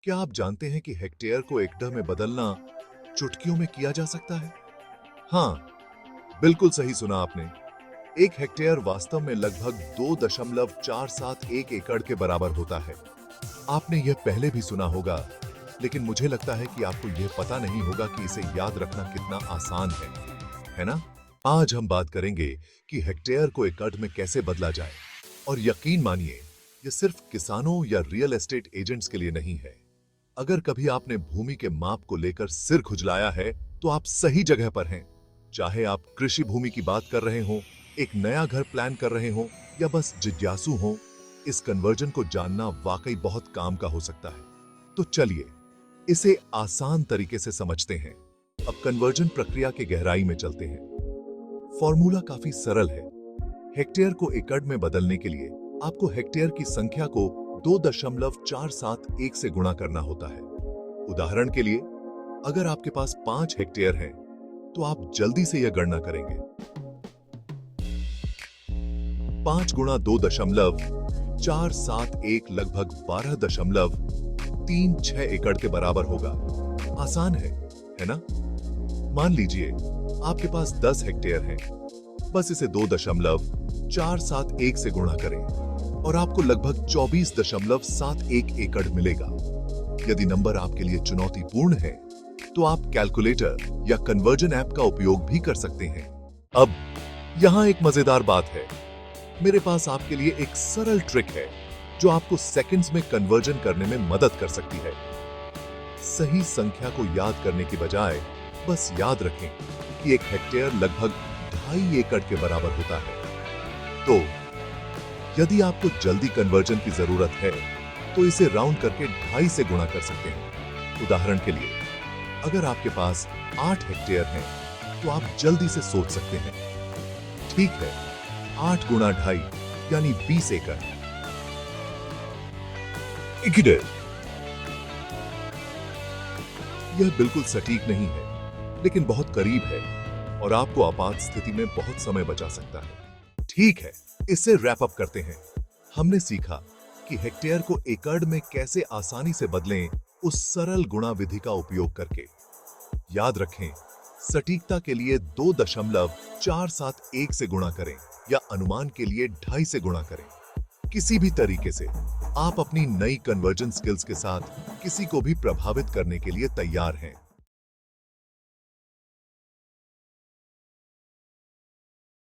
क्या आप जानते हैं कि हेक्टेयर को एकड़ में बदलना चुटकियों में किया जा सकता है? हाँ, बिल्कुल सही सुना आपने। एक हेक्टेयर वास्तव में लगभग 2.471 एकड़ के बराबर होता है। आपने यह पहले भी सुना होगा, लेकिन मुझे लगता है कि आपको यह पता नहीं होगा कि इसे याद रखना कितना आसान है ना? आज हम बात करेंगे कि हेक्टेयर को एकड़ में कैसे बदला जाए। और यकीन मानिए, यह सिर्फ किसानों या रियल एस्टेट एजेंट्स के लिए नहीं है। अगर कभी आपने भूमि के माप को लेकर सिर खुजलाया है, तो आप सही जगह पर हैं। चाहे आप कृषि भूमि की बात कर रहे हो, एक नया घर प्लान कर रहे हो, या बस जिज्ञासु हो, इस कन्वर्जन को जानना वाकई बहुत काम का हो सकता है। तो चलिए इसे आसान तरीके से समझते हैं। अब कन्वर्जन प्रक्रिया के गहराई में चलते हैं। फॉर्मूला काफी सरल है। हेक्टेयर को एकड़ में बदलने के लिए आपको हेक्टेयर की संख्या को 2.471 से गुणा करना होता है। उदाहरण के लिए, अगर आपके पास 5 हेक्टेयर हैं, तो आप जल्दी से यह गणना करेंगे। 5 गुणा 2.471 लगभग 12.36 एकड़ के बराबर होगा। आसान है ना? मान लीजिए आपके पास 10 हेक्टेयर हैं। बस इसे 2.471 से गुणा करें और आपको लगभग 24.71 एकड़ मिलेगा। यदि नंबर आपके लिए चुनौतीपूर्ण है, तो आप कैलकुलेटर या कन्वर्जन ऐप का उपयोग भी कर सकते हैं। अब यहां एक मजेदार बात है। मेरे पास आपके लिए एक सरल ट्रिक है जो आपको सेकंड्स में कन्वर्जन करने में मदद कर सकती है। सही संख्या को याद करने की बजाय बस याद रखें कि एक हेक्टेयर लगभग 2.5 एकड़ के बराबर होता है। तो यदि आपको जल्दी कन्वर्जन की जरूरत है, तो इसे राउंड करके 2.5 से गुणा कर सकते हैं। उदाहरण के लिए, अगर आपके पास 8 हेक्टेयर हैं, तो आप जल्दी से सोच सकते हैं। ठीक है, 8 गुणा 2.5 यानी 20 एकड़। यह बिल्कुल सटीक नहीं है, लेकिन बहुत करीब है और आपको आपात स्थिति में बहुत समय बचा सकता है। ठीक है, इसे रैप अप करते हैं। हमने सीखा कि हेक्टेयर को एकड़ में कैसे आसानी से बदलें, उस सरल गुणा विधि का उपयोग करके। याद रखें, सटीकता के लिए 2.471 से गुणा करें या अनुमान के लिए 2.5 से गुणा करें। किसी भी तरीके से आप अपनी नई कन्वर्जन स्किल्स के साथ किसी को भी प्रभावित करने के लिए तैयार हैं।